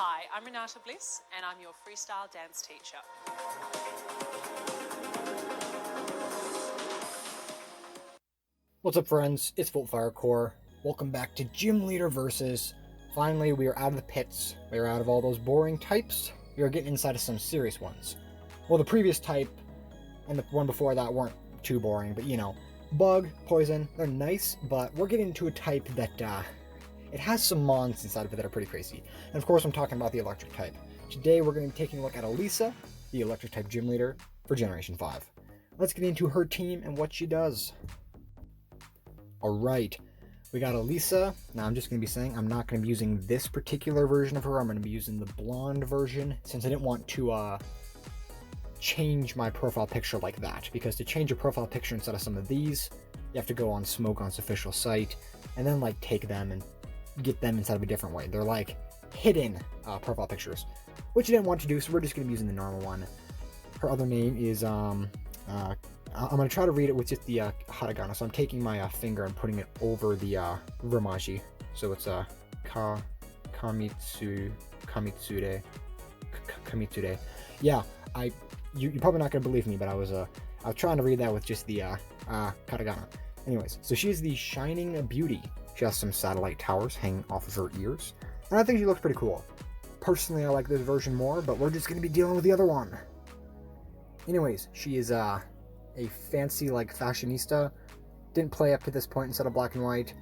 Hi, I'm Renata Bliss, and I'm your freestyle dance teacher. What's up, friends? It's Voltfire Core. Welcome back to Gym Leader Versus. Finally, we are out of the pits. We are out of all those boring types. We are getting inside of some serious ones. Well, the previous type and the one before that weren't too boring, but you know, bug, poison, they're nice, but we're getting into a type that it has some mons inside of it that are pretty crazy. And of course, I'm talking about the electric type. Today, we're going to be taking a look at Elesa, the electric type gym leader for Generation 5. Let's get into her team and what she does. Alright, we got Elesa. Now, I'm just going to be saying I'm not going to be using this particular version of her. I'm going to be using the blonde version, since I didn't want to change my profile picture like that. Because to change your profile picture instead of some of these, you have to go on Smogon's official site, and then like take them and get them inside of a different way. They're like hidden profile pictures, which I didn't want to do, so we're just going to be using the normal one. Her other name is, I'm going to try to read it with just the hiragana, so I'm taking my finger and putting it over the romaji. So it's Kamitsure. Yeah, you're probably not going to believe me, but I was trying to read that with just the katakana. Anyways, so she's the Shining Beauty. She has some satellite towers hanging off of her ears, and I think she looks pretty cool. Personally, I like this version more, but we're just going to be dealing with the other one. Anyways, she is a fancy like fashionista. Didn't play up to this point instead of black and white.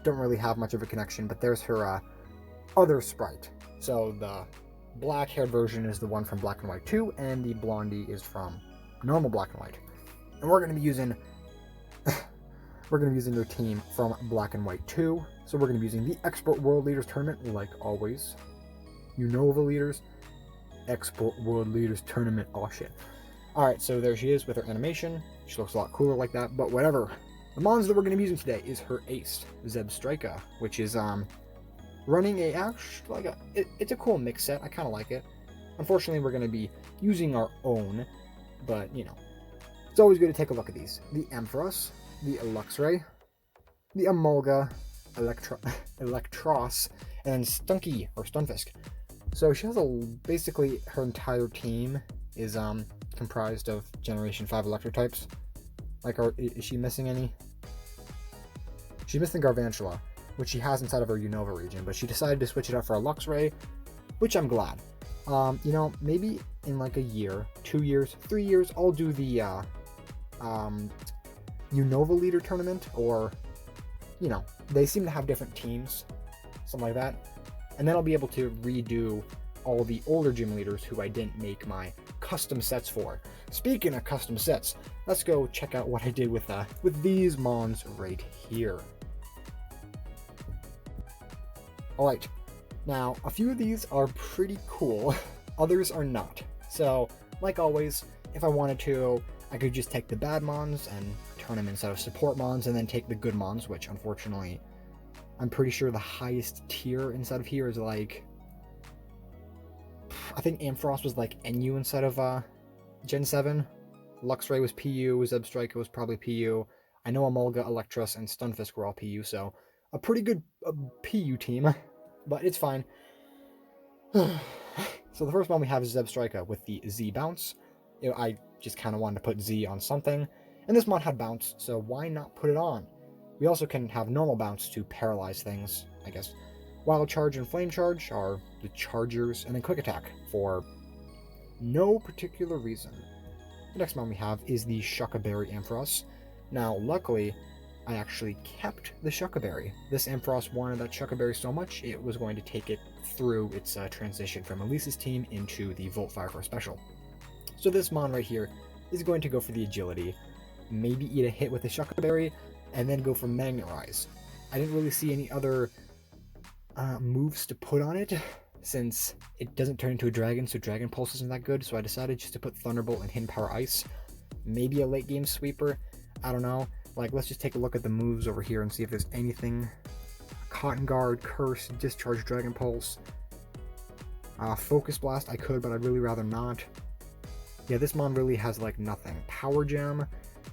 Don't really have much of a connection, but there's her other sprite. So the black-haired version is the one from Black and White 2, and the blondie is from normal Black and White. And we're going to be using their team from Black and White 2. So we're going to be using the Export World Leaders Tournament, like always. Unova Leaders, Export World Leaders Tournament. Oh shit. Alright, so there she is with her animation. She looks a lot cooler like that, but whatever. The mons that we're going to be using today is her ace, Zebstrika, which is running it's a cool mix set. I kind of like it. Unfortunately, we're going to be using our own, but you know, it's always good to take a look at these. The Ampharos, the Luxray, the Emolga, Electros, and Stunky or Stunfisk. So she has basically her entire team is comprised of Generation 5 electric types. Like, is she missing any? She's missing Garvantula, which she has inside of her Unova region, but she decided to switch it up for a Luxray, which I'm glad. You know, maybe in like a year, 2 years, 3 years, I'll do the Unova Leader Tournament, or, you know, they seem to have different teams, something like that. And then I'll be able to redo all the older gym leaders who I didn't make my custom sets for. Speaking of custom sets, let's go check out what I did with these mons right here. Alright, now a few of these are pretty cool, others are not. So, like always, if I wanted to, I could just take the bad mons and turn them instead of support mons, and then take the good mons, which unfortunately, I'm pretty sure the highest tier inside of here is like, I think Ampharos was like NU inside of Gen 7. Luxray was PU, Zebstrika was probably PU. I know Emolga, Electros, and Stunfisk were all PU, so a pretty good PU team, but it's fine. So the first one we have is Zebstrika with the Z bounce. You know, I just kind of wanted to put Z on something, and this mod had bounce, so why not put it on? We also can have normal bounce to paralyze things, I guess. Wild Charge and Flame Charge are the chargers, and then Quick Attack for no particular reason. The next one we have is the Shuckaberry Ampharos. Now, luckily, I actually kept the Shuckaberry. This Ampharos wanted that Shuckaberry so much, it was going to take it through its transition from Elisa's team into the Voltfire Core Special. So this mon right here is going to go for the agility, maybe eat a hit with the Shuckaberry, and then go for Magnet Rise. I didn't really see any other moves to put on it, since it doesn't turn into a dragon, so Dragon Pulse isn't that good, so I decided just to put Thunderbolt and Hidden Power Ice. Maybe a late game sweeper, I don't know. Like, let's just take a look at the moves over here and see if there's anything. Cotton Guard, Curse, Discharge Dragon Pulse. Focus Blast, I could, but I'd really rather not. Yeah, this mon really has like nothing. Power Gem,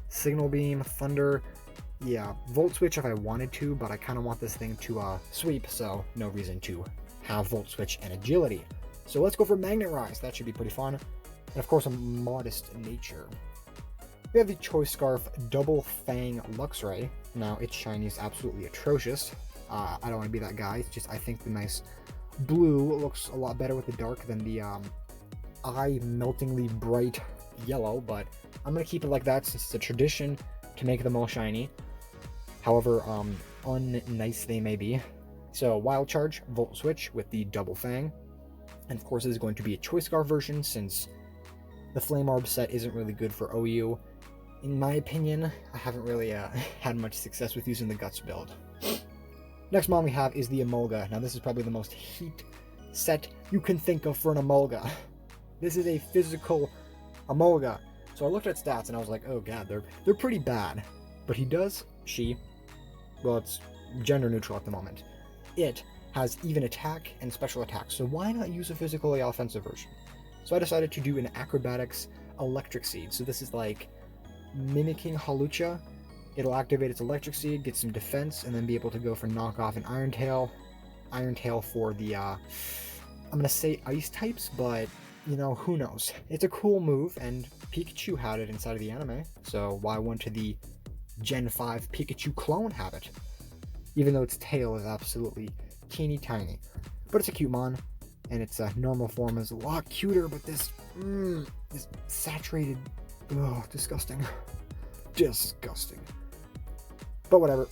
Signal Beam, Thunder. Yeah, Volt Switch if I wanted to, but I kind of want this thing to sweep, so no reason to have Volt Switch and Agility. So let's go for Magnet Rise. That should be pretty fun. And of course, a modest nature. We have the Choice Scarf Double Fang Luxray. Now, its shiny is absolutely atrocious. I don't want to be that guy. It's just I think the nice blue looks a lot better with the dark than the eye-meltingly bright yellow, but I'm going to keep it like that since it's a tradition to make them all shiny. However unnice they may be. So Wild Charge, Volt Switch with the Double Fang. And of course it is going to be a Choice Scarf version since the Flame Orb set isn't really good for OU. In my opinion, I haven't really had much success with using the Guts build. Next mon we have is the Emolga. Now this is probably the most heat set you can think of for an Emolga. This is a physical Emolga. So I looked at stats and I was like, oh god, they're pretty bad. But well, it's gender neutral at the moment. It has even attack and special attack, so why not use a physically offensive version? So I decided to do an Acrobatics Electric Seed. So this is like mimicking Hawlucha. It'll activate its Electric Seed, get some defense, and then be able to go for Knockoff and Iron Tail. Iron Tail for the, I'm gonna say Ice types, but, you know, who knows. It's a cool move, and Pikachu had it inside of the anime, so why wouldn't the Gen 5 Pikachu clone have it? Even though its tail is absolutely teeny tiny. But it's a cute mon, and its normal form is a lot cuter, but this saturated, disgusting. Disgusting. But whatever.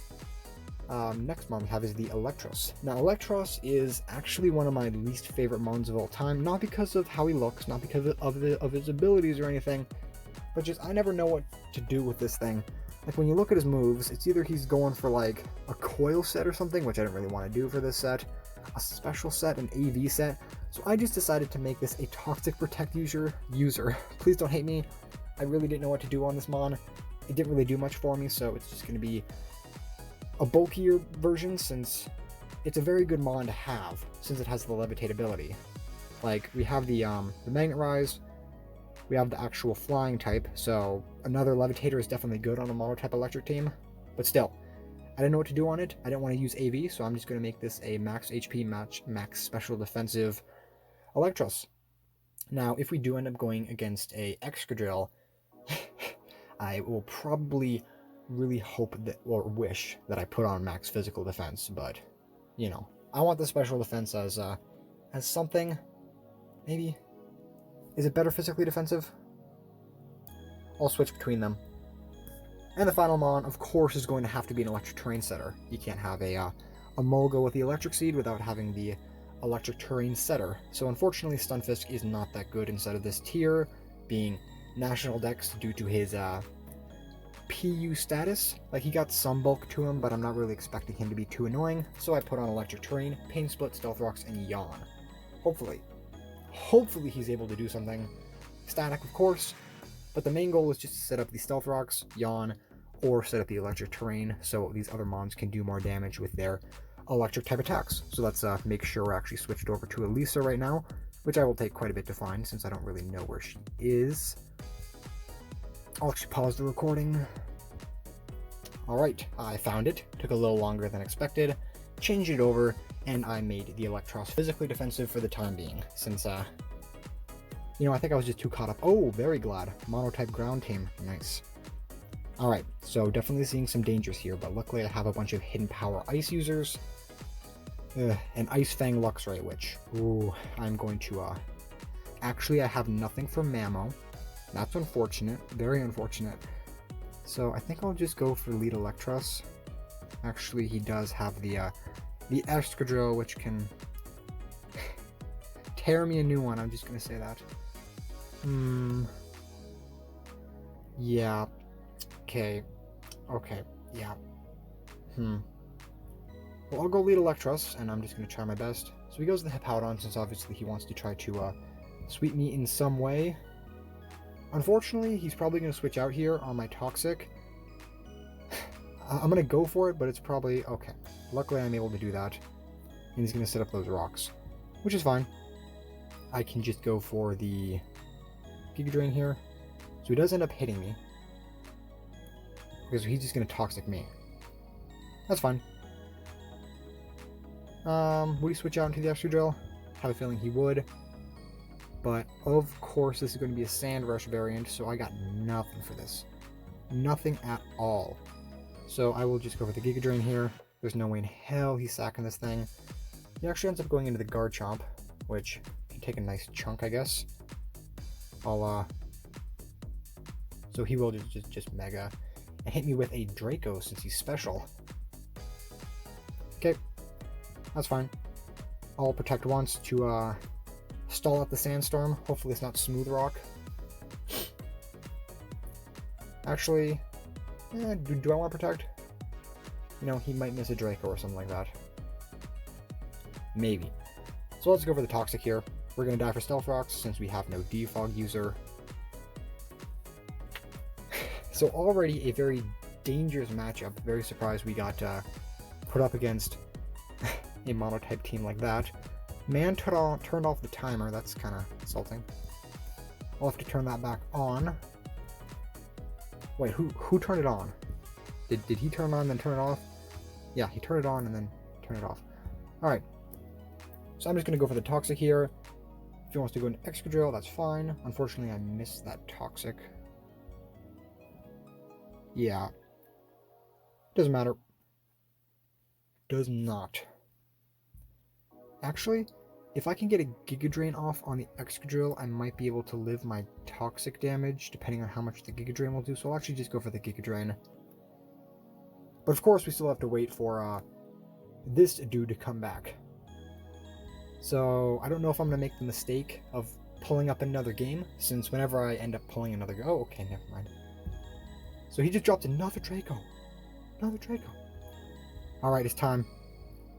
Next mon we have is the Electros. Now Electros is actually one of my least favorite mons of all time, not because of how he looks, not because of his abilities or anything, but just I never know what to do with this thing. Like when you look at his moves, it's either he's going for like a coil set or something, which I don't really want to do for this set, a special set, an AV set, so I just decided to make this a Toxic Protect user. Please don't hate me, I really didn't know what to do on this mon. It didn't really do much for me, so it's just going to be a bulkier version since it's a very good mon to have, since it has the Levitate ability. Like, we have the Magnet Rise, we have the actual Flying type, so another Levitator is definitely good on a Mono-type Electric team, but still, I didn't know what to do on it. I didn't want to use AV, so I'm just going to make this a max HP, max special defensive Electros. Now, if we do end up going against a Excadrill, I will probably really hope that, or wish that I put on max physical defense, but, you know, I want the special defense as something, maybe. Is it better physically defensive? I'll switch between them. And the final mon, of course, is going to have to be an Electric Terrain setter. You can't have a Molga with the Electric Seed without having the Electric Terrain setter. So unfortunately, Stunfisk is not that good inside of this tier, being National Dex due to his PU status. Like, he got some bulk to him, but I'm not really expecting him to be too annoying, so I put on Electric Terrain, Pain Split, Stealth Rocks, and Yawn. Hopefully he's able to do something. Static, of course, but the main goal is just to set up the Stealth Rocks, Yawn, or set up the Electric Terrain so these other mons can do more damage with their electric type attacks. So let's make sure we're actually switched over to Elesa right now, which I will take quite a bit to find since I don't really know where she is. I'll actually pause the recording. Alright, I found it. Took a little longer than expected. Changed it over, and I made the Electros physically defensive for the time being, since, you know, I think I was just too caught up. Oh, very glad. Mono-type ground team. Nice. Alright, so definitely seeing some dangers here, but luckily I have a bunch of hidden power ice users. And Ice Fang Luxray, which, ooh, I'm going to, actually I have nothing for Mamo. That's unfortunate, very unfortunate. So I think I'll just go for Lead Electros. Actually, he does have the Excadrill, which can tear me a new one, I'm just gonna say that. Yeah. Okay, yeah. Well, I'll go Lead Electros, and I'm just going to try my best. So he goes the Hippowdon, since obviously he wants to try to sweep me in some way. Unfortunately, he's probably going to switch out here on my Toxic. I'm going to go for it, but it's probably... okay. Luckily, I'm able to do that. And he's going to set up those rocks, which is fine. I can just go for the Giga Drain here. So he does end up hitting me, because he's just going to Toxic me. That's fine. Would he switch out into the Excadrill? Have a feeling he would. But, of course, this is going to be a Sand Rush variant, so I got nothing for this. Nothing at all. So I will just go for the Giga Drain here. There's no way in hell he's sacking this thing. He actually ends up going into the Garchomp, which can take a nice chunk, I guess. So he will just Mega and hit me with a Draco since he's special. Okay, that's fine. I'll Protect once to stall out the Sandstorm. Hopefully it's not Smooth Rock. Actually, do I want to Protect? You know, he might miss a Draco or something like that. Maybe. So let's go for the Toxic here. We're going to die for Stealth Rocks since we have no Defog user. So already a very dangerous matchup. Very surprised we got put up against a mono-type team like that. Man turned off the timer. That's kind of insulting. I'll have to turn that back on. Wait, who turned it on? Did he turn it on and then turn it off? Yeah, he turned it on and then turned it off. Alright. So I'm just going to go for the Toxic here. If he wants to go into Excadrill, that's fine. Unfortunately, I missed that Toxic. Yeah. Doesn't matter. Does not. Actually, if I can get a Giga Drain off on the Excadrill, I might be able to live my Toxic damage, depending on how much the Giga Drain will do. So I'll actually just go for the Giga Drain. But of course, we still have to wait for this dude to come back. So I don't know if I'm going to make the mistake of pulling up another game, since whenever I end up pulling another... Oh, okay, never mind. So he just dropped another Draco. Another Draco. Alright, it's time.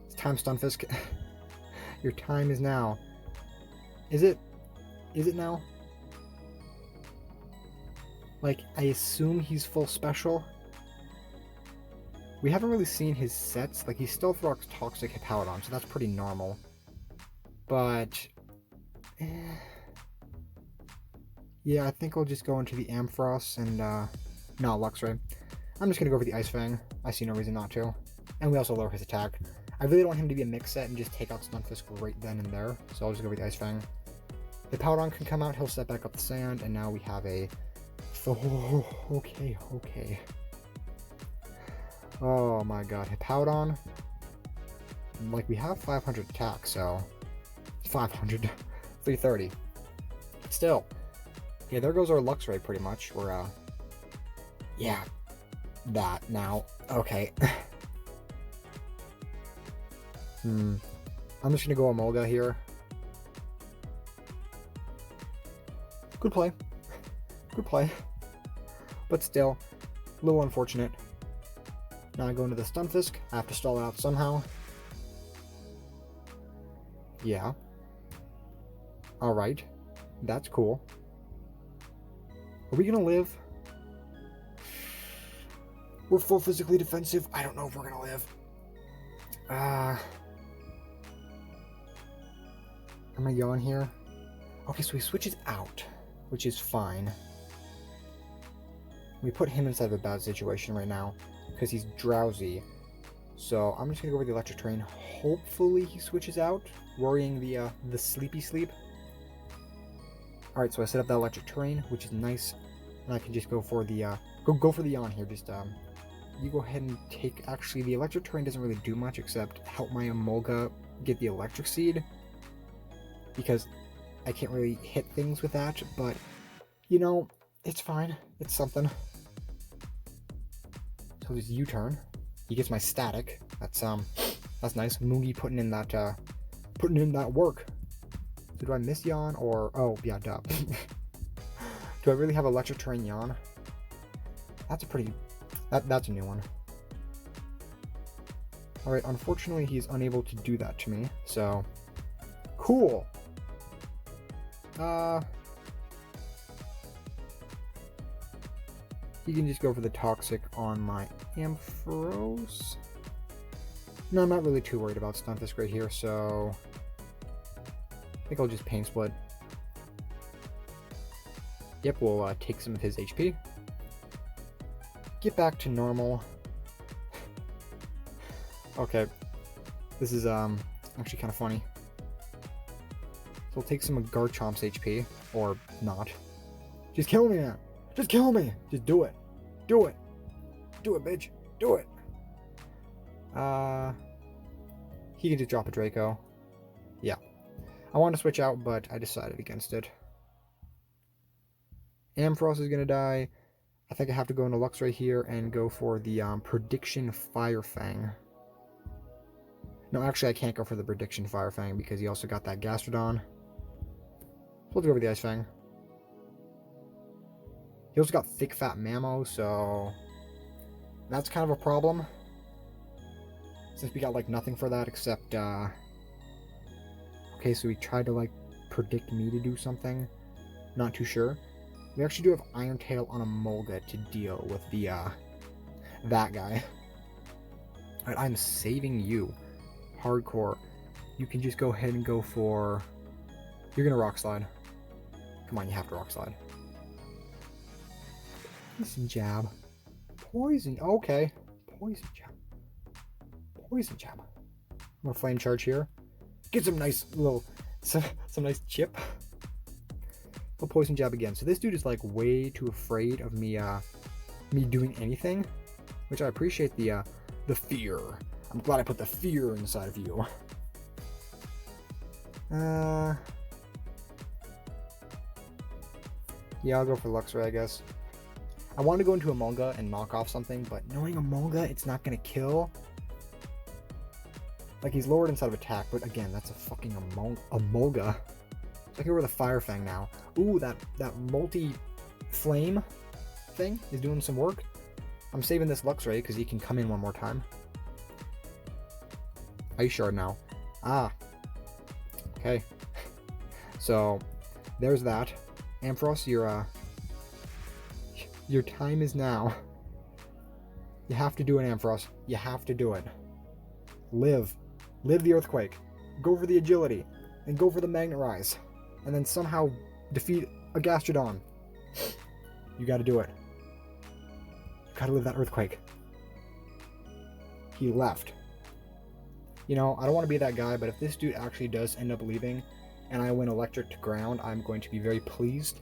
It's time, Stunfisk. Your time is now. Is it? Is it now? Like, I assume he's full special. We haven't really seen his sets. Like, he's Stealth Rock's Toxic Hippowdon, so that's pretty normal. But... yeah, I think I'll just go into the Ampharos and, no, Luxray. I'm just gonna go for the Ice Fang. I see no reason not to. And we also lower his attack. I really don't want him to be a mix set and just take out Stunfisk right then and there, so I'll just go with the Ice Fang. The Hippowdon can come out, he'll set back up the sand, and now we have a... Oh, okay. Oh my god, Hippowdon. Like, we have 500 attack, so... 500. 330. But still. Yeah, there goes our Luxray pretty much. We're, yeah. That now. Okay. I'm just gonna go Emolga here. Good play. Good play. But still, a little unfortunate. Now I go into the Stunfisk. I have to stall it out somehow. Yeah. Alright. That's cool. Are we gonna live? We're full physically defensive. I don't know if we're gonna live. Am I going here? Okay, so he switches out, which is fine. We put him inside of a bad situation right now, because he's drowsy. So I'm just gonna go with the Electric Terrain. Hopefully he switches out, worrying the sleepy sleep. Alright, so I set up that Electric Terrain, which is nice. And I can just go for the go for the yawn here. Just you go ahead and take... Actually, the Electric Terrain doesn't really do much except help my Emolga get the Electric Seed, because I can't really hit things with that, but, you know, it's fine. It's something. So this U-turn. He gets my Static. That's nice. Moogie putting in that work. So do I miss Yawn or... Oh, yeah, duh. Do I really have Electric Terrain Yawn? That's a pretty... That's a new one. Alright, unfortunately he's unable to do that to me, so... Cool! You can just go for the Toxic on my Ampharos. No, I'm not really too worried about Stunfisk right here, so... I think I'll just Pain Split. Yep, we'll take some of his HP. Get back to normal. Okay. This is Actually kind of funny. So we'll take some of Garchomp's HP. Or not. Just kill me, man. Just kill me. Just do it. Do it. Do it, bitch. Do it. He can just drop a Draco. Yeah. I wanted to switch out, but I decided against it. Ampharos is going to die. I think I have to go into Luxray here and go for the Prediction Fire Fang. No, actually I can't go for the Prediction Fire Fang because he also got that Gastrodon. So let's go for the Ice Fang. He also got Thick Fat Mammo, so that's kind of a problem. Since we got like nothing for that except okay, so he tried to like predict me to do something. Not too sure. We actually do have Iron Tail on a Molga to deal with the that guy. Alright, I'm saving you. Hardcore. You can just go ahead and go for... You're gonna Rock Slide. Come on, you have to Rock Slide. Poison Jab. Poison. Okay. Poison Jab. Poison Jab. I'm gonna Flame Charge here. Get some nice little... Some nice chip. I'll Poison Jab again. So this dude is like way too afraid of me me doing anything. Which I appreciate the fear. I'm glad I put the fear inside of you. Yeah, I'll go for Luxray, I guess. I want to go into Emolga and knock off something, but knowing Emolga, it's not going to kill. Like, he's lowered inside of attack, but again, that's a fucking Emolga. So I can go with a Fire Fang now. Ooh, that multi-flame thing is doing some work. I'm saving this Luxray because he can come in one more time. Ice Shard now. Ah. Okay. So, there's that. Ampharos, your time is now. You have to do it, Ampharos. You have to do it. Live. Live the Earthquake. Go for the Agility. And go for the Magnet Rise. And then somehow defeat a Gastrodon. You gotta do it. You gotta live that Earthquake. He left. You know, I don't want to be that guy, but if this dude actually does end up leaving, and I win Electric to ground, I'm going to be very pleased.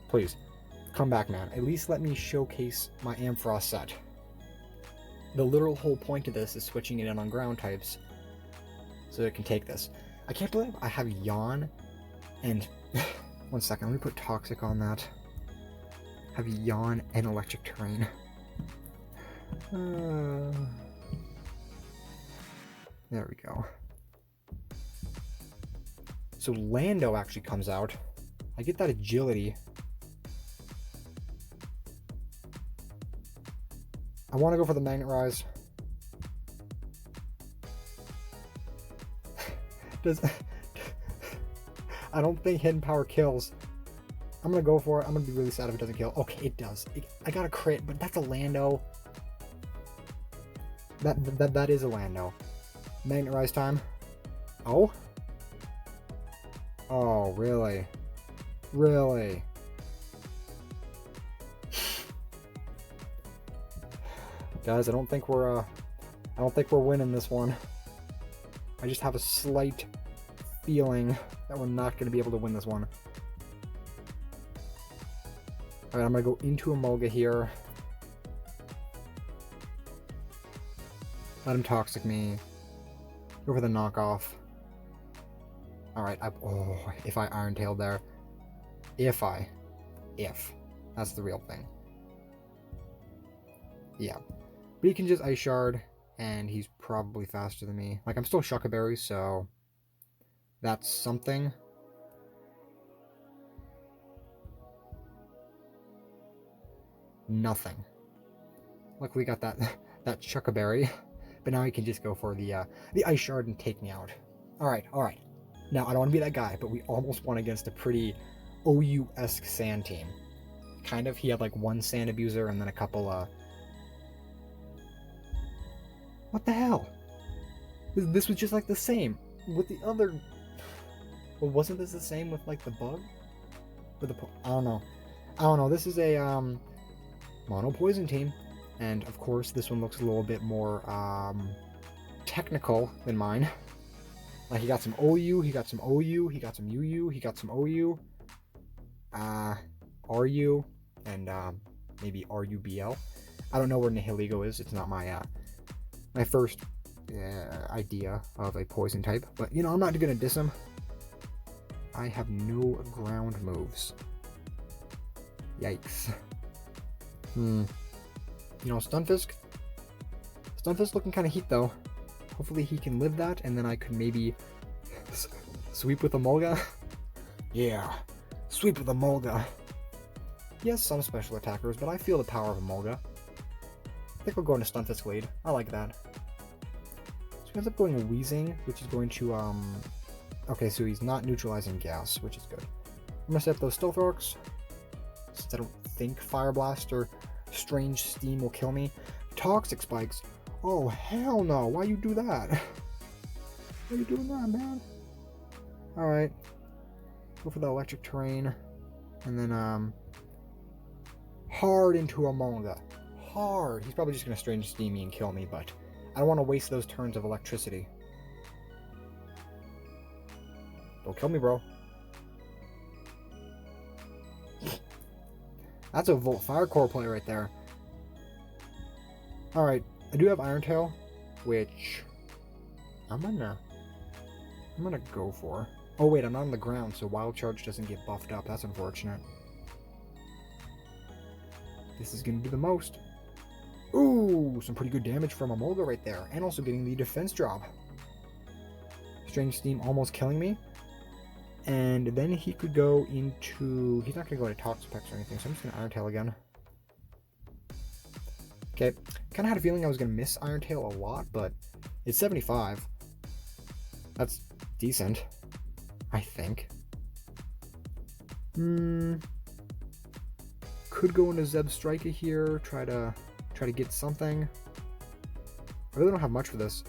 Please, come back, man. At least let me showcase my Ampharos set. The literal whole point of this is switching it in on ground types, so it can take this. I can't believe I have Yawn, and... one second, let me put Toxic on that. Have Yawn and Electric Terrain. There we go. So Lando actually comes out. I get that Agility. I want to go for the Magnet Rise. I don't think Hidden Power kills. I'm going to go for it. I'm going to be really sad if it doesn't kill. Okay, it does. I got a crit, but that's a Lando. That is a Lando. Magnet Rise time. Oh? Oh, really? Really? Guys, I don't think we're winning this one. I just have a slight feeling that we're not going to be able to win this one. Alright, I'm going to go into Emolga here. Let him Toxic me. Go for the knockoff. Alright, if I Iron Tail there. If. That's the real thing. Yeah. But he can just Ice Shard, and he's probably faster than me. Like, I'm still Shucka Berry, so that's something. Nothing. Luckily got that Shucka Berry. But now he can just go for the Ice Shard and take me out. Alright. Now, I don't want to be that guy, but we almost won against a pretty OU-esque Sand team. Kind of. He had like one Sand Abuser and then a couple, What the hell? This was just like the same with the other... Well, wasn't this the same with like the bug? With the... I don't know. This is a, Mono Poison team. And, of course, this one looks a little bit more, technical than mine. Like, he got some OU, he got some OU, he got some UU, he got some OU. RU, and maybe RUBL. I don't know where Nihiligo is. It's not my my first idea of a poison type. But, you know, I'm not going to diss him. I have no ground moves. Yikes. You know, Stunfisk looking kind of heat, though. Hopefully he can live that, and then I could maybe sweep with a Mulga. Yeah, sweep with a Mulga. He has some special attackers, but I feel the power of a Mulga. I think we'll go into Stunfisk lead. I like that. So he ends up going Wheezing, which is going to, okay, so he's not neutralizing gas, which is good. I'm gonna set up those Stealth Arcs, since I don't think Fire Blast or Strange Steam will kill me. Toxic Spikes. Oh, hell no. Why you do that? Why you doing that, man? Alright. Go for the Electric Terrain. And then, hard into a Mulga. Hard. He's probably just going to Strange Steam me and kill me, but I don't want to waste those turns of electricity. Don't kill me, bro. That's a Volt Fire Core play right there. Alright. I do have Iron Tail, which I'm gonna go for. Oh wait, I'm not on the ground, so Wild Charge doesn't get buffed up. That's unfortunate. This is gonna do the most. Ooh, some pretty good damage from a Mulga right there, and also getting the defense drop. Strange Steam almost killing me, and then he could go into. He's not gonna go into Toxapex or anything, so I'm just gonna Iron Tail again. Okay, kind of had a feeling I was going to miss Iron Tail a lot, but it's 75. That's decent, I think. Could go into Zebstrika here, try to get something. I really don't have much for this.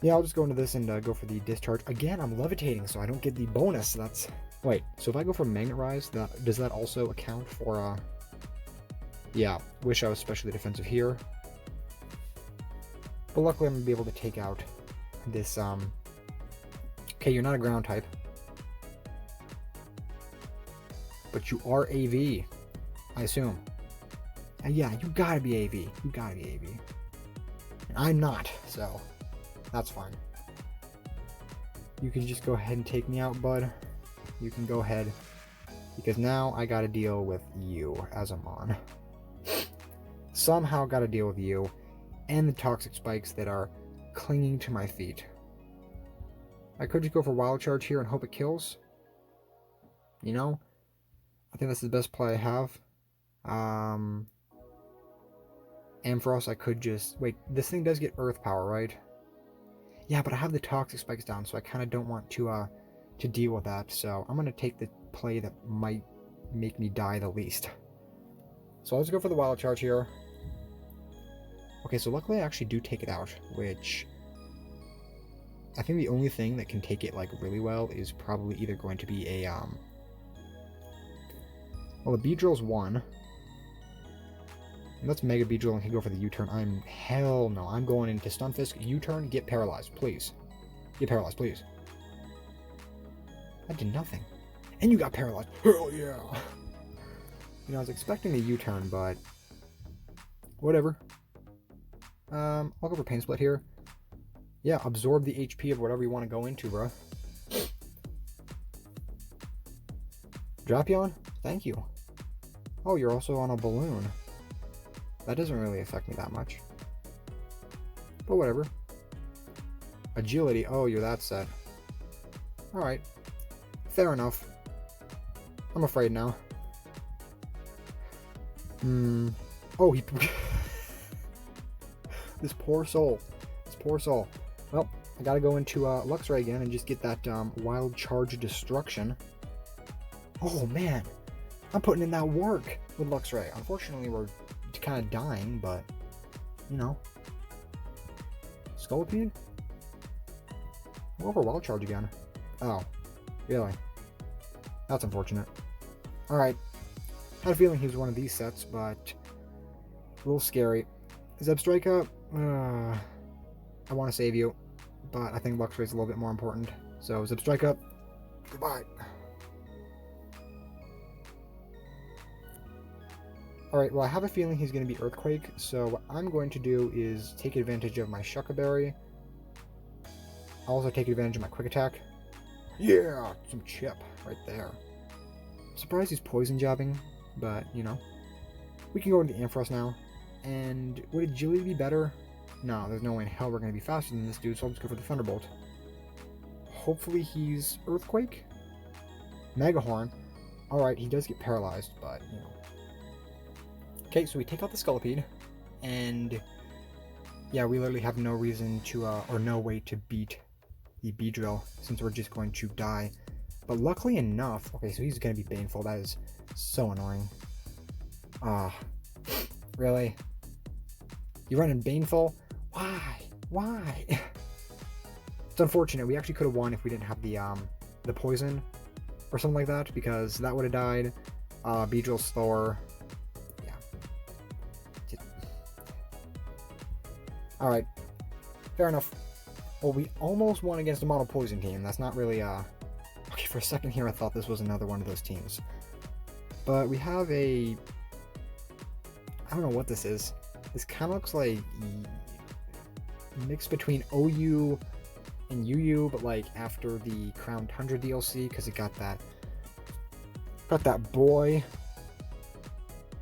Yeah, I'll just go into this and go for the Discharge. Again, I'm levitating, so I don't get the bonus. That's... Wait, so if I go for Magnet Rise, does that also account for... Yeah, wish I was specially defensive here. But luckily I'm going to be able to take out this, Okay, you're not a ground type. But you are AV, I assume. Yeah, you gotta be AV. You gotta be AV. And I'm not, so that's fine. You can just go ahead and take me out, bud. You can go ahead. Because now I gotta deal with you as I'm on. Somehow got to deal with you and the Toxic Spikes that are clinging to my feet. I could just go for Wild Charge here and hope it kills. You know, I think that's the best play I have. Ampharos, I could just... Wait, this thing does get Earth Power, right? Yeah, but I have the Toxic Spikes down, so I kind of don't want to deal with that. So I'm going to take the play that might make me die the least. So I'll just go for the Wild Charge here. Okay, so luckily I actually do take it out, which I think the only thing that can take it like really well is probably either going to be a well, the Beedrill's one. And let's Mega Beedrill and can go for the U-turn. Hell no, I'm going into Stunfisk, U-turn, get paralyzed, please. Get paralyzed, please. That did nothing. And you got paralyzed. Hell yeah. You know, I was expecting the U-turn, but whatever. I'll go for Pain Split here. Yeah, absorb the HP of whatever you want to go into, bro. Drapion? Thank you. Oh, you're also on a balloon. That doesn't really affect me that much. But whatever. Agility. Oh, you're that set. Alright. Fair enough. I'm afraid now. Oh, he... This poor soul. This poor soul. Well, I gotta go into Luxray again and just get that Wild Charge Destruction. Oh, man. I'm putting in that work with Luxray. Unfortunately, we're kind of dying, but, you know. Scolipede? I'll go for Wild Charge again. Oh, really? That's unfortunate. Alright. Had a feeling he was one of these sets, but a little scary. Zebstrika, I want to save you. but I think Luxray is a little bit more important. So Zip Strike up. Goodbye. Alright, well I have a feeling he's going to be Earthquake, so what I'm going to do is take advantage of my Shucka Berry. I'll also take advantage of my Quick Attack. Yeah! Some chip right there. I'm surprised he's Poison Jabbing, but, you know. We can go into the Ampharos now. And would Agility be better? No, there's no way in hell we're going to be faster than this dude, so I'll just go for the Thunderbolt. Hopefully he's Earthquake? Mega Horn. Alright, he does get paralyzed, but, you know. Okay, so we take out the Scolipede, and yeah, we literally have no reason to, or no way to beat the Beedrill, since we're just going to die. But luckily enough, okay, so he's going to be Baneful. That is so annoying. Really? You running Baneful? Why? Why? It's unfortunate. We actually could have won if we didn't have the poison or something like that, because that would have died. Beedrill's slower. Yeah. Alright. Fair enough. Well, we almost won against a Mono Poison team. That's not really, Okay, for a second here I thought this was another one of those teams. But we have a... I don't know what this is. This kind of looks like a mix between OU and UU, but like after the Crown Tundra DLC, because it got that boy.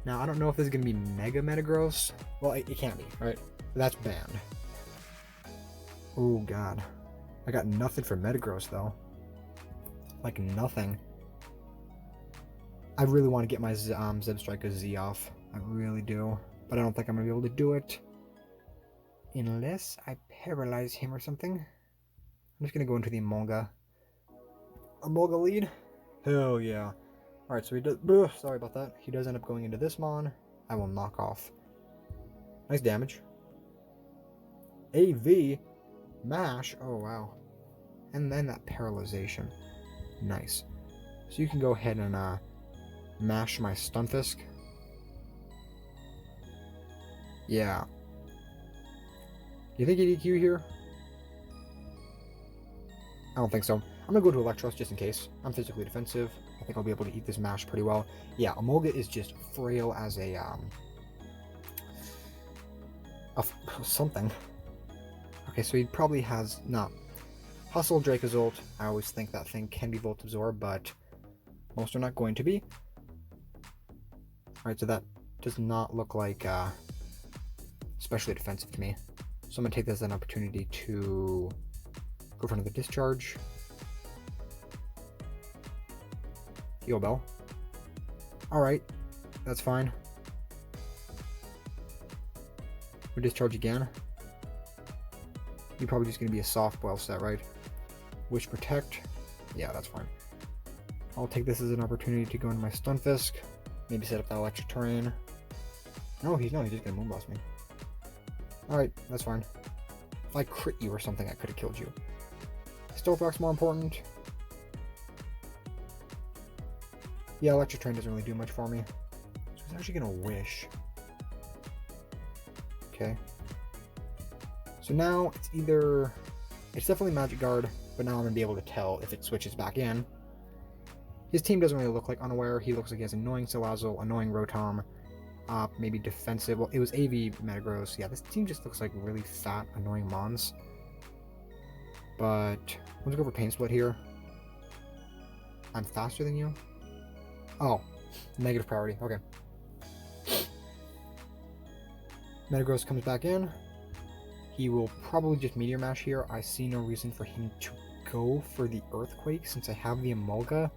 Now I don't know if this is gonna be Mega Metagross. Well, it can't be, right? That's banned. Oh god, I got nothing for Metagross though. Like nothing. I really want to get my Zebstrika Z off. I really do. But I don't think I'm going to be able to do it. Unless I paralyze him or something. I'm just going to go into the Emolga. Emolga lead? Hell yeah. Alright, so he does... sorry about that. He does end up going into this Mon. I will knock off. Nice damage. AV. Mash. Oh, wow. And then that paralyzation. Nice. So you can go ahead and mash my Stunfisk. Yeah. You think he'd EQ here? I don't think so. I'm gonna go to Electros just in case. I'm physically defensive. I think I'll be able to eat this mash pretty well. Yeah, Emolga is just frail as a something. Okay, so he probably has not Hustle, Dracozolt. I always think that thing can be Volt Absorb, but most are not going to be. Alright, so that does not look like especially defensive to me. So I'm going to take this as an opportunity to go for another discharge. Heal Bell. Alright, that's fine. We discharge again. You're probably just going to be a soft boil set, right? Wish Protect. Yeah, that's fine. I'll take this as an opportunity to go into my Stunfisk. Maybe set up that Electric Terrain. No, he's just going to Moonblast me. Alright, that's fine. If I crit you or something, I could have killed you. Stealth Rock's more important. Yeah, Electric Terrain doesn't really do much for me. So he's actually going to Wish. Okay. So now it's either... It's definitely Magic Guard, but now I'm going to be able to tell if it switches back in. His team doesn't really look like Unaware. He looks like he has annoying Salazzle, annoying Rotom, maybe defensive. Well, it was AV Metagross. Yeah, this team just looks like really fat, annoying Mons. But let's go for Pain Split here. I'm faster than you? Oh, negative priority. Okay. Metagross comes back in. He will probably just Meteor Mash here. I see no reason for him to go for the Earthquake since I have the Emolga.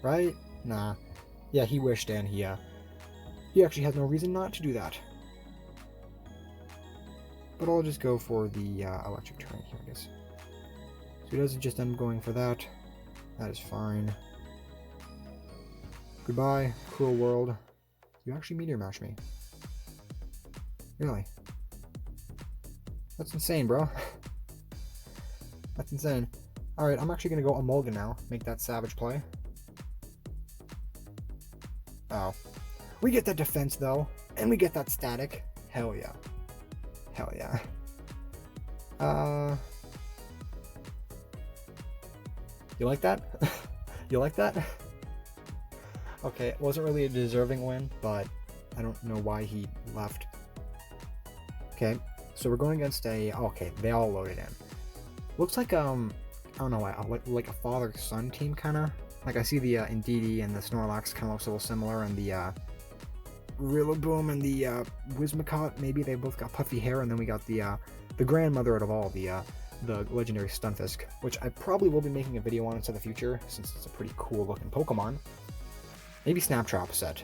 Right? Nah. Yeah, he wished and he actually has no reason not to do that. But I'll just go for the Electric Terrain here, I guess. So he doesn't just end up going for that. That is fine. Goodbye, cruel world. You actually Meteor Mash me. Really? That's insane, bro. That's insane. Alright, I'm actually going to go Emolga now. Make that Savage play. Oh. We get that defense, though. And we get that static. Hell yeah. Hell yeah. Uh, you like that? You like that? Okay, it wasn't really a deserving win, but I don't know why he left. Okay, so we're going against a... Okay, they all loaded in. Looks like, I don't know, like a father-son team, kind of. Like, I see the Indeedee and the Snorlax kind of looks a little similar, and the Rillaboom and the Whimsicott, maybe they both got puffy hair, and then we got the grandmother out of all, the legendary Stunfisk, which I probably will be making a video on into the future, since it's a pretty cool-looking Pokemon. Maybe Snaptrap set.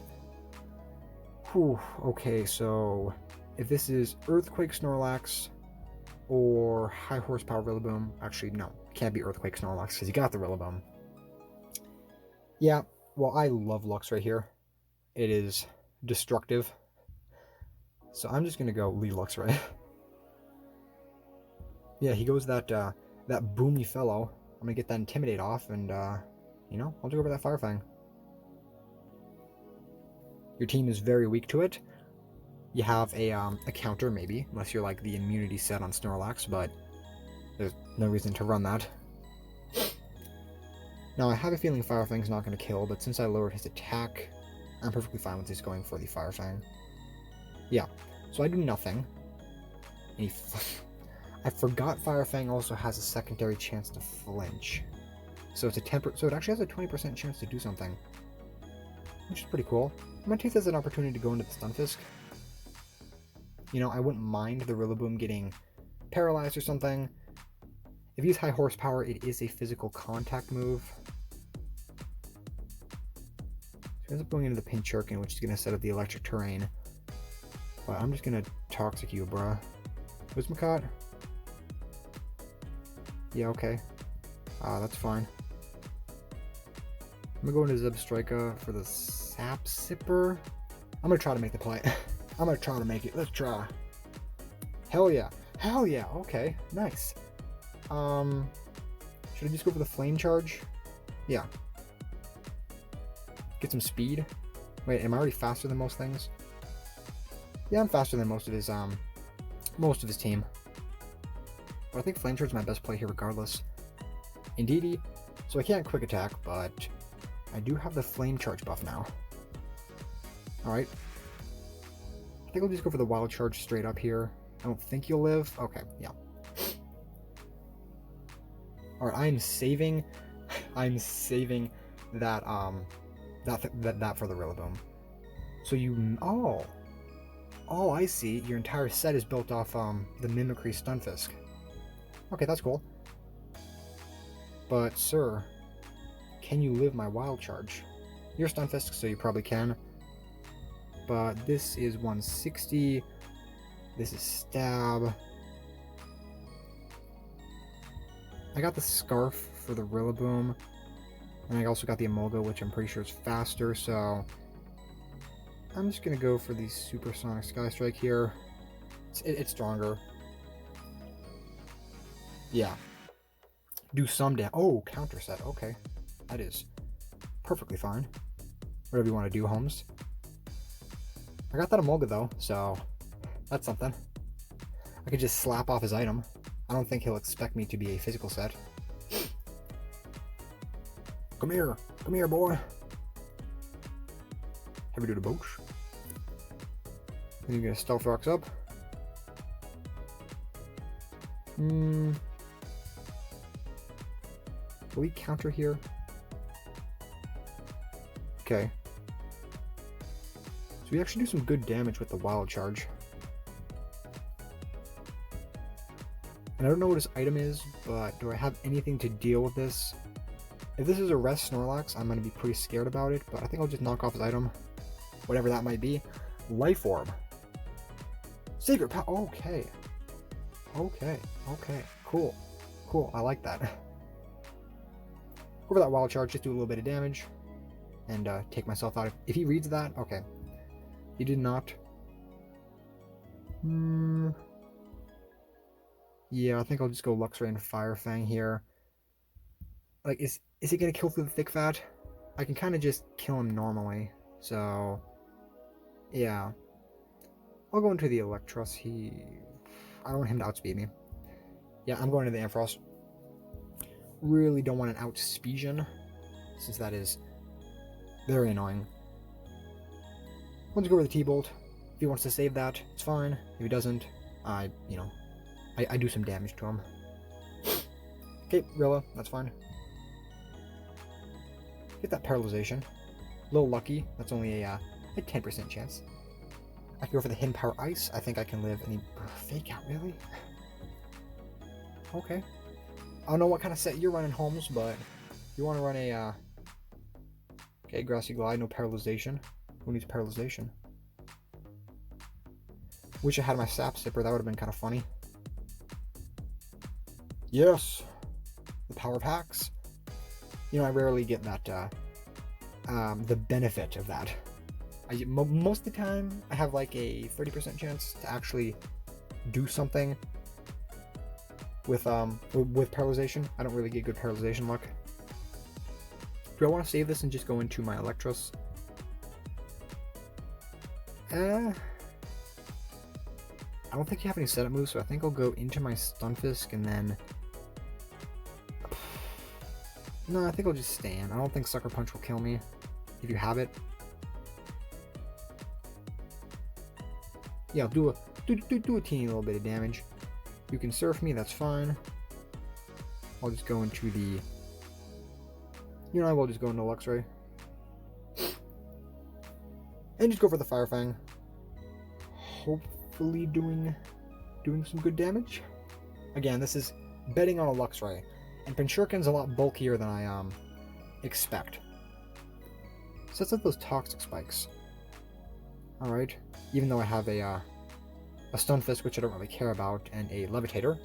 Whew, okay, so if this is Earthquake Snorlax or High Horsepower Rillaboom, actually, no, it can't be Earthquake Snorlax because you got the Rillaboom. Yeah, well, I love Lux right here. It is destructive. So I'm just going to go lead Luxray. Yeah, he goes that boomy fellow. I'm going to get that Intimidate off and, you know, I'll take over that Fire Fang. Your team is very weak to it. You have a counter, maybe, unless you're like the immunity set on Snorlax, but there's no reason to run that. Now, I have a feeling Fire Fang's not going to kill, but since I lowered his attack, I'm perfectly fine with just going for the Fire Fang. Yeah, so I do nothing. And I forgot Fire Fang also has a secondary chance to flinch. So it's so it actually has a 20% chance to do something, which is pretty cool. My Tooth has an opportunity to go into the Stunfisk. You know, I wouldn't mind the Rillaboom getting paralyzed or something. If you use High Horsepower, it is a physical contact move. So he ends up going into the Pincurkin, which is going to set up the electric terrain. But I'm just going to Toxic you, bruh. Whimsicott? Yeah, okay. That's fine. I'm going to go into Zebstrika for the Sap Sipper. I'm going to try to make the play. I'm going to try to make it. Let's try. Hell yeah. Hell yeah. Okay. Nice. Should I just go for the Flame Charge? Yeah. Get some speed. Wait, am I already faster than most things? Yeah, I'm faster than most of his team. But I think Flame Charge is my best play here regardless. Indeedee. So I can't Quick Attack, but I do have the Flame Charge buff now. Alright. I think I'll just go for the Wild Charge straight up here. I don't think you'll live. Okay, yeah. Alright, I'm saving that that for the Rillaboom. So you Oh, I see. Your entire set is built off the Mimicry Stunfisk. Okay, that's cool. But sir, can you live my Wild Charge? You're Stunfisk, so you probably can. But this is 160. This is Stab. I got the Scarf for the Rillaboom. And I also got the Emolga, which I'm pretty sure is faster, so I'm just going to go for the Supersonic Sky Strike here. It's stronger. Yeah. Do some damage. Oh, counter set. Okay. That is perfectly fine. Whatever you want to do, Holmes. I got that Emolga, though, so that's something. I could just slap off his item. I don't think he'll expect me to be a physical set. Come here, boy. Heavy duty Bosch. Then you get a Stealth Rocks up. Will we counter here? Okay. So we actually do some good damage with the Wild Charge. And I don't know what his item is, but do I have anything to deal with this? If this is a Rest Snorlax, I'm going to be pretty scared about it, but I think I'll just knock off his item. Whatever that might be. Life Orb. Secret Power. Okay. Okay. Cool. I like that. Over that Wild Charge, just do a little bit of damage. And take myself out. If he reads that, okay. He did not. Yeah, I think I'll just go Luxray and Fire Fang here. Like, is he gonna kill through the Thick Fat? I can kind of just kill him normally. So, yeah. I'll go into the Electros. I don't want him to outspeed me. Yeah, I'm going to the Ampharos. Really don't want an outspesion, since that is very annoying. Let's go over the T-Bolt. If he wants to save that, it's fine. If he doesn't, I do some damage to him. Okay, Rilla, that's fine. Get that paralyzation. A little lucky. That's only a 10% chance. I can go for the Hidden Power Ice. I think I can live any... Fake out, really? Okay. I don't know what kind of set you're running, Holmes, but if you want to run a... Okay, Grassy Glide, no paralyzation. Who needs paralyzation? Wish I had my Sap Sipper. That would have been kind of funny. Yes! The power of hacks. You know, I rarely get that, the benefit of that. Most of the time, I have like a 30% chance to actually do something with paralyzation. I don't really get good paralyzation luck. Do I want to save this and just go into my Electros? I don't think you have any setup moves, so I think I'll go into my Stunfisk and then... No, I think I'll just stand. I don't think Sucker Punch will kill me if you have it. Yeah, I'll do a teeny little bit of damage. You can surf me, that's fine. I'll just go into the... You know, I will just go into Luxray. And just go for the Fire Fang. Hopefully doing some good damage. Again, this is betting on a Luxray. And Pinchurkin's a lot bulkier than I expect. So let's let those Toxic Spikes. Alright. Even though I have a Stunfisk, which I don't really care about, and a Levitator.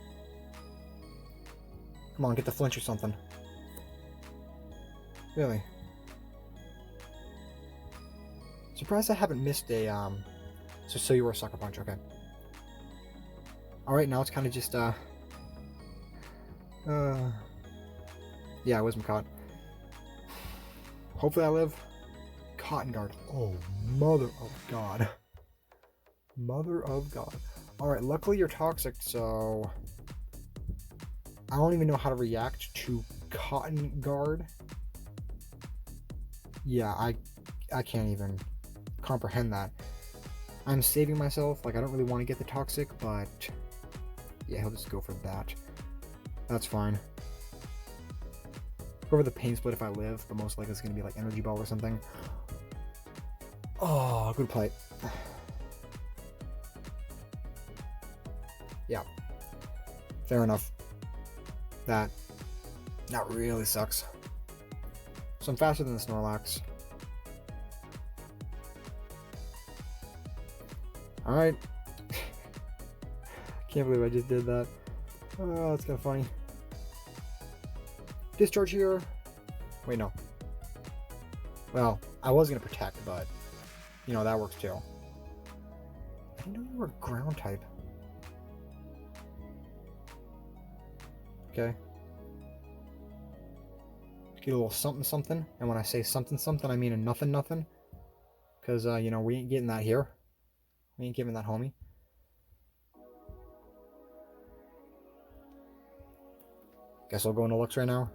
Come on, get the flinch or something. Really. Surprised I haven't missed a, so you were a Sucker Punch, okay. Alright, now it's kind of just, yeah, Wisdom caught. Hopefully I live. Cotton Guard. Oh, mother of God. Mother of God. Alright, luckily you're toxic, so... I don't even know how to react to Cotton Guard. Yeah, I can't even comprehend that. I'm saving myself. Like, I don't really want to get the toxic, but... Yeah, he'll just go for that. That's fine. Go for the Pain Split if I live, but most likely it's going to be like Energy Ball or something. Oh, good play. Yeah. Fair enough. That really sucks. So I'm faster than the Snorlax. Alright. Can't believe I just did that. Oh, that's kind of funny. Discharge here. Wait, no. Well, I was going to Protect, but, you know, that works too. I didn't know you were a ground type. Okay. Get a little something something, and when I say something something, I mean a nothing nothing. Because, you know, we ain't getting that here. We ain't giving that, homie. Guess I'll go into Lux right now.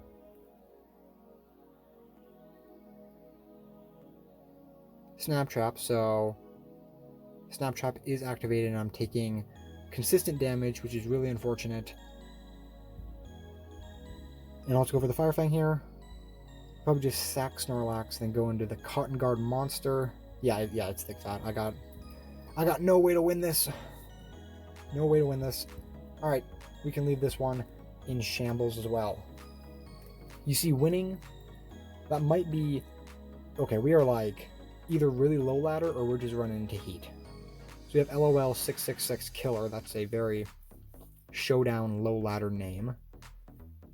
Snap Trap, so Snap Trap is activated and I'm taking consistent damage, which is really unfortunate. And I'll just go for the Fire Fang here. Probably just sack Snorlax, then go into the Cotton Guard monster. Yeah, it's Thick Fat. I got no way to win this. No way to win this. Alright, we can leave this one in shambles as well. You see, winning, that might be... Okay, we are like either really low ladder or we're just running into heat. So we have LOL 666 Killer. That's a very showdown low ladder name.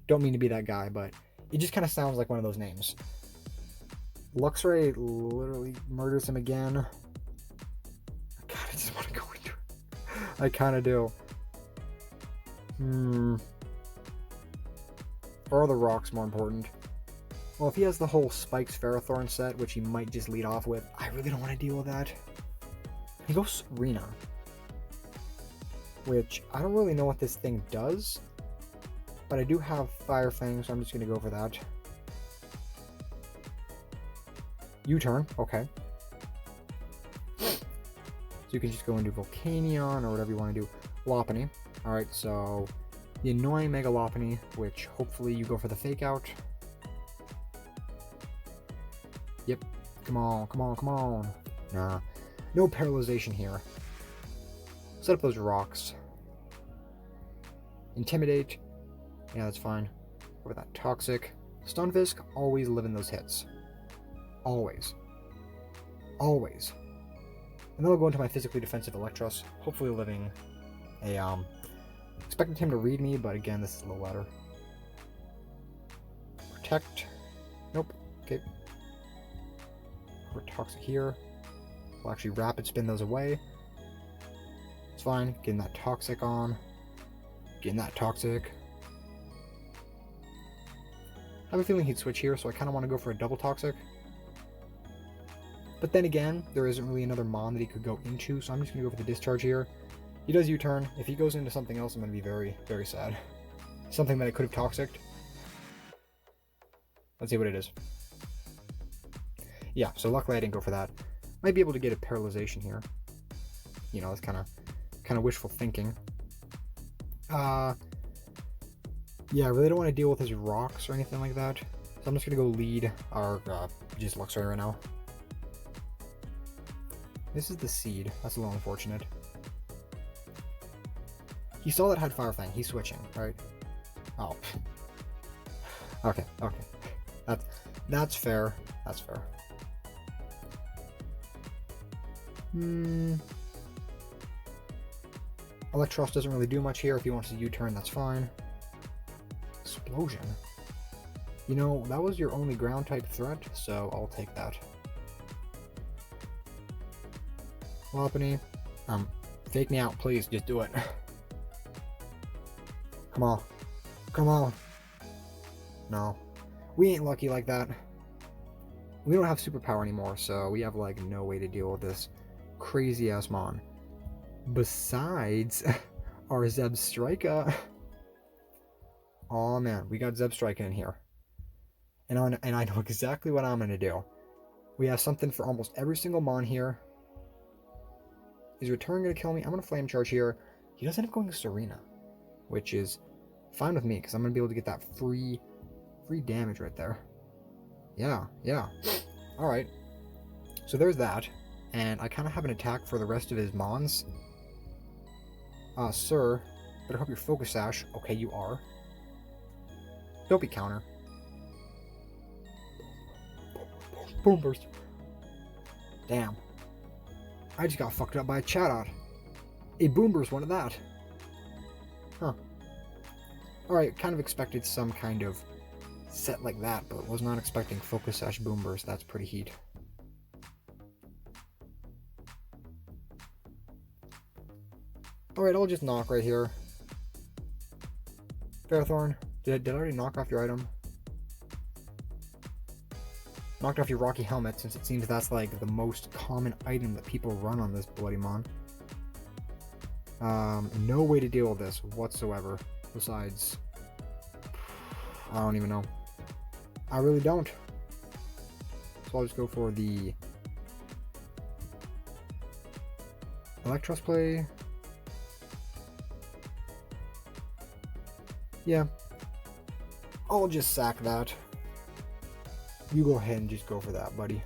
Don't mean to be that guy, but it just kind of sounds like one of those names. Luxray literally murders him again. God, I just want to go into it. I kind of do. Or are the rocks more important? Well, if he has the whole Spikes Ferrothorn set, which he might just lead off with, I really don't want to deal with that. He goes Serena. Which, I don't really know what this thing does. But I do have Fire Fang, so I'm just going to go for that. U-turn, okay. So you can just go into Volcanion or whatever you want to do. Lopunny. Alright, so the annoying Mega Lopunny, which hopefully you go for the Fake Out. Yep. Come on, come on, come on. Nah. No paralyzation here. Set up those rocks. Intimidate. Yeah, that's fine. Over that Toxic. Stunfisk, always living those hits. Always. Always. And then I'll go into my physically defensive Electros, hopefully living a, expected him to read me, but again, this is a little ladder. Protect. Nope. Okay. We're Toxic here. We'll actually Rapid Spin those away. It's fine. Getting that Toxic on. Getting that Toxic. I have a feeling he'd switch here, so I kind of want to go for a double Toxic. But then again, there isn't really another Mon that he could go into, so I'm just going to go for the Discharge here. He does U-turn. If he goes into something else, I'm going to be very, very sad. Something that I could have Toxic'd. Let's see what it is. Yeah, so luckily I didn't go for that. Might be able to get a Paralyzation here. You know, that's kind of wishful thinking. Yeah, I really don't want to deal with his rocks or anything like that. So I'm just going to go lead our just Luxray right now. This is the Seed. That's a little unfortunate. He saw that had Fire Fang. He's switching, right? Oh. Okay, okay. That's fair. That's fair. Electros doesn't really do much here. If he wants to U-turn, that's fine. Explosion. You know, that was your only ground type threat, so I'll take that. Lopunny. Fake me out, please. Just do it. Come on. Come on. No. We ain't lucky like that. We don't have superpower anymore, so we have, like, no way to deal with this crazy-ass Mon. Besides our Zebstrika. Oh man, we got Zebstrika in here. And I know exactly what I'm going to do. We have something for almost every single Mon here. Is Return going to kill me? I'm going to Flame Charge here. He does end up going to Serena, which is fine with me, because I'm going to be able to get that free damage right there. Yeah. Alright. So there's that. And I kind of have an attack for the rest of his Mons. Sir, better hope you're Focus Sash. Okay, you are. Don't be counter. Boom Burst. Damn. I just got fucked up by a Chatot. A Boom Burst one of that. Huh. Alright, kind of expected some kind of set like that, but was not expecting Focus Sash Boom Burst. That's pretty heat. Alright, I'll just knock right here. Ferrothorn, did I already knock off your item? Knocked off your Rocky Helmet, since it seems that's like the most common item that people run on this Bloody Mon. No way to deal with this whatsoever, besides... I don't even know. I really don't. So I'll just go for the... Electros play. Yeah. I'll just sack that. You go ahead and just go for that, buddy.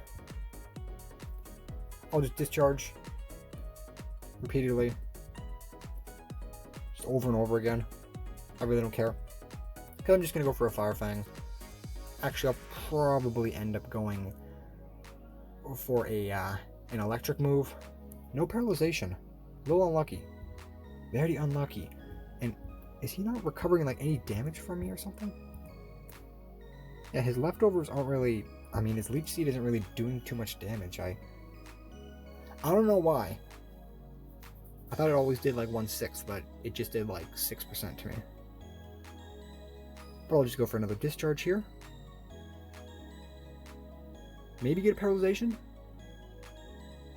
I'll just discharge repeatedly. Just over and over again. I really don't care. Because I'm just going to go for a Fire Fang. Actually, I'll probably end up going for a an electric move. No paralyzation. A little unlucky. Very unlucky. And is he not recovering like any damage from me or something? Yeah, his leftovers aren't really... I mean, his Leech Seed isn't really doing too much damage. I don't know why. I thought it always did like 1/6, but it just did like 6% to me. But I'll just go for another discharge here. Maybe get a paralyzation?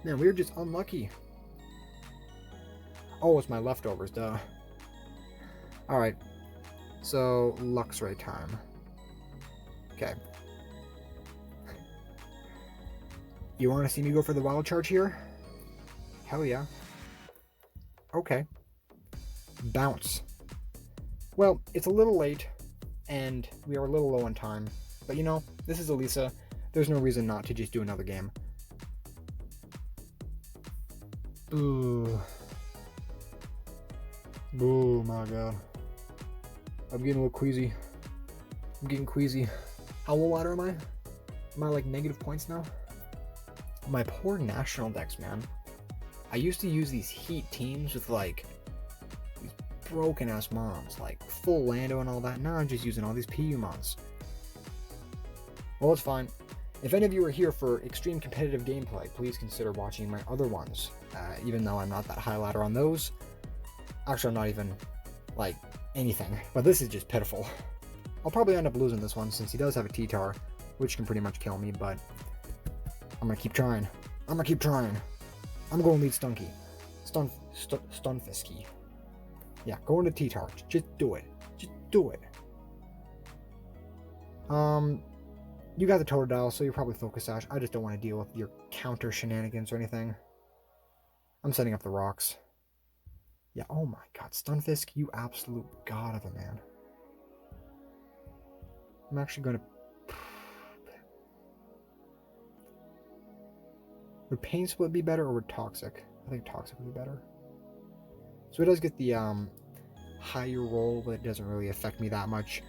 Man, we were just unlucky. Oh, it's my leftovers, duh. Alright. So, Luxray time. Okay. You want to see me go for the wild charge here? Hell yeah. Okay. Bounce. Well, it's a little late, and we are a little low on time. But you know, this is Elesa. There's no reason not to just do another game. Ooh. Oh my god. I'm getting a little queasy. I'm getting queasy. How low water am I? Am I like negative points now? My poor national decks, man. I used to use these heat teams with like these broken ass mons, like full Lando and all that. Now I'm just using all these PU mons. Well, it's fine. If any of you are here for extreme competitive gameplay, please consider watching my other ones. Even though I'm not that high ladder on those. Actually, I'm not even like anything. But this is just pitiful. I'll probably end up losing this one since he does have a T-Tar, which can pretty much kill me, but I'm gonna keep trying. I'm gonna keep trying. I'm going to lead Stunky. Stunfisky. Yeah, go into T-Tar. Just do it. Just do it. You got the Totodile, so you're probably Focus Sash. I just don't want to deal with your counter shenanigans or anything. I'm setting up the rocks. Yeah, oh my god, Stunfisk, you absolute god of a man. I'm actually going to... Would Pain Split be better, or would Toxic? I think Toxic would be better. So it does get the higher roll, but it doesn't really affect me that much.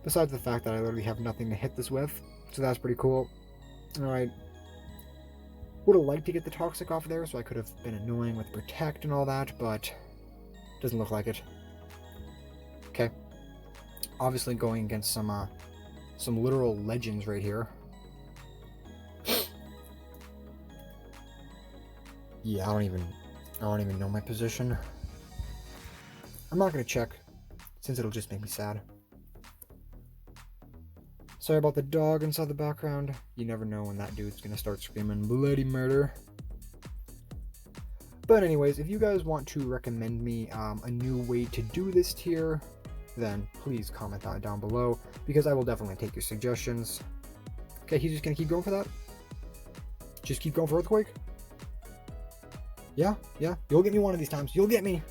Besides the fact that I literally have nothing to hit this with. So that's pretty cool. Alright. Would have liked to get the Toxic off there, so I could have been annoying with Protect and all that, but doesn't look like it. Okay. Obviously going against some literal legends right here. Yeah, I don't even know my position. I'm not gonna check, since it'll just make me sad. Sorry about the dog inside the background. You never know when that dude's gonna start screaming bloody murder. But anyways, if you guys want to recommend me a new way to do this tier, then please comment that down below, because I will definitely take your suggestions. Okay, he's just gonna keep going for that? Just keep going for Earthquake? Yeah, you'll get me one of these times. You'll get me!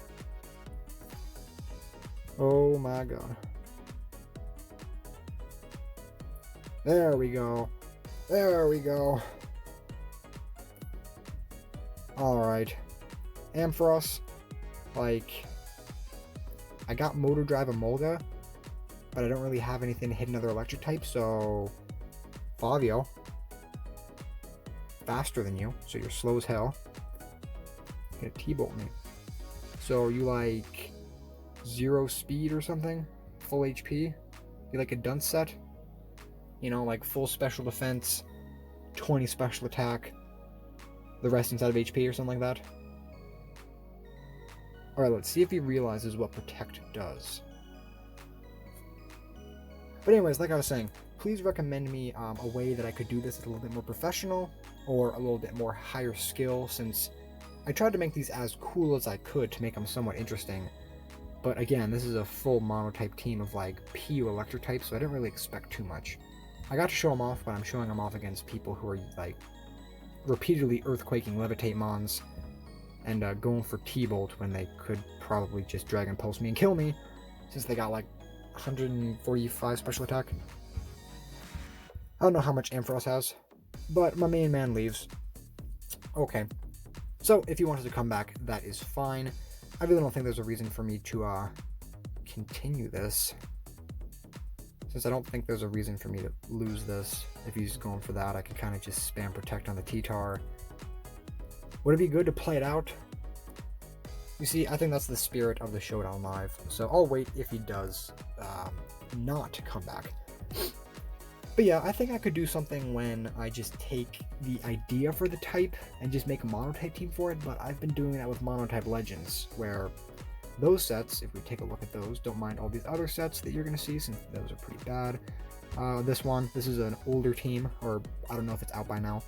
Oh my god. There we go. There we go. Alright. Ampharos, like, I got Motor Drive Emolga, but I don't really have anything to hit another electric type, so Favio, faster than you, so you're slow as hell. Gonna T-Bolt me. So you like 0 speed or something? Full HP? You like a dunce set? You know, like full special defense, 20 special attack, the rest inside of HP or something like that? Alright, let's see if he realizes what Protect does. But anyways, like I was saying, please recommend me a way that I could do this a little bit more professional, or a little bit more higher skill, since I tried to make these as cool as I could to make them somewhat interesting. But again, this is a full monotype team of like PU electric types, so I didn't really expect too much. I got to show them off, but I'm showing them off against people who are like repeatedly earthquaking Levitate Mons and going for T-Bolt when they could probably just Dragon Pulse me and kill me, since they got like 145 special attack. I don't know how much Ampharos has, but my main man leaves. Okay, so if he wanted to come back, that is fine. I really don't think there's a reason for me to continue this, since I don't think there's a reason for me to lose this. If he's going for that, I could kind of just spam Protect on the T-Tar. Would it be good to play it out? You see, I think that's the spirit of the Showdown Live, so I'll wait if he does not come back. But yeah, I think I could do something when I just take the idea for the type and just make a monotype team for it, but I've been doing that with monotype legends, where those sets, if we take a look at those, don't mind all these other sets that you're going to see, since those are pretty bad. This is an older team, or I don't know if it's out by now,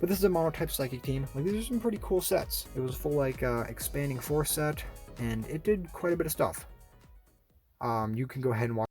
but this is a monotype psychic team. Like, these are some pretty cool sets. It was a full like expanding force set, and it did quite a bit of stuff. You can go ahead and watch